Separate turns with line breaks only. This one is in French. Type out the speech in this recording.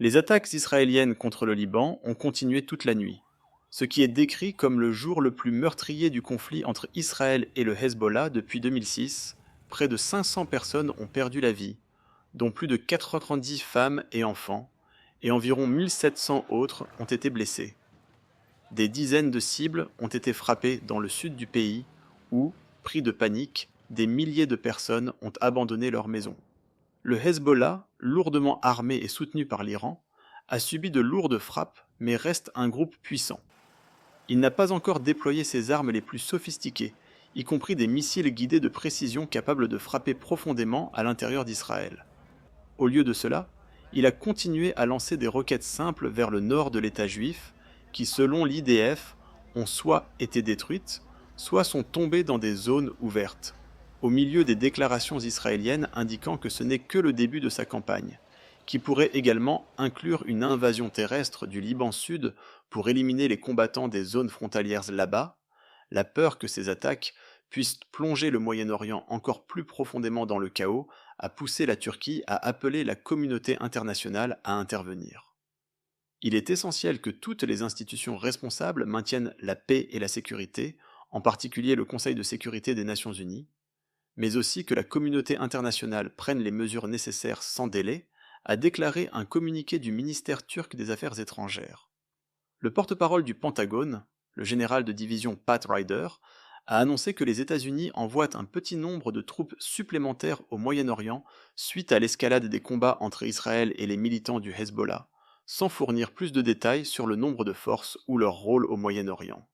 Les attaques israéliennes contre le Liban ont continué toute la nuit, ce qui est décrit comme le jour le plus meurtrier du conflit entre Israël et le Hezbollah depuis 2006. Près de 500 personnes ont perdu la vie, dont plus de 90 femmes et enfants, et environ 1700 autres ont été blessés. Des dizaines de cibles ont été frappées dans le sud du pays où, pris de panique, des milliers de personnes ont abandonné leurs maisons. Le Hezbollah, lourdement armé et soutenu par l'Iran, a subi de lourdes frappes mais reste un groupe puissant. Il n'a pas encore déployé ses armes les plus sophistiquées, y compris des missiles guidés de précision capables de frapper profondément à l'intérieur d'Israël. Au lieu de cela, il a continué à lancer des roquettes simples vers le nord de l'État juif, qui selon l'IDF ont soit été détruites, soit sont tombées dans des zones ouvertes, au milieu des déclarations israéliennes indiquant que ce n'est que le début de sa campagne, qui pourrait également inclure une invasion terrestre du Liban Sud pour éliminer les combattants des zones frontalières là-bas. La peur que ces attaques puissent plonger le Moyen-Orient encore plus profondément dans le chaos a poussé la Turquie à appeler la communauté internationale à intervenir. Il est essentiel que toutes les institutions responsables maintiennent la paix et la sécurité, en particulier le Conseil de sécurité des Nations Unies, mais aussi que la communauté internationale prenne les mesures nécessaires sans délai, a déclaré un communiqué du ministère turc des Affaires étrangères. Le porte-parole du Pentagone, le général de division Pat Ryder, a annoncé que les États-Unis envoient un petit nombre de troupes supplémentaires au Moyen-Orient suite à l'escalade des combats entre Israël et les militants du Hezbollah, sans fournir plus de détails sur le nombre de forces ou leur rôle au Moyen-Orient.